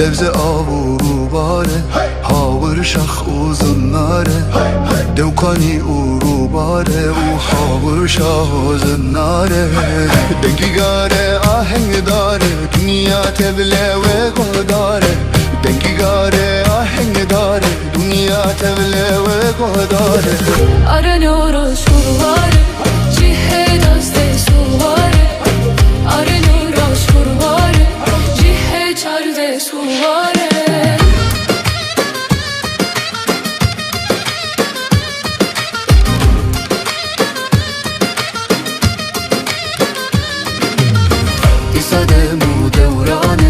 سبز آورو باره هاور شخ و زناره دوکانی اورو باره و هاور شاه زناره دنگی گاره آهنگ داره دنیا تبله و گهداره دنگی گاره آهنگ داره دنیا تبله و گهداره Aranıyor şurvare cihe daste suvare Aranıyor şurvare cihe çarde suvare İsade mu devrane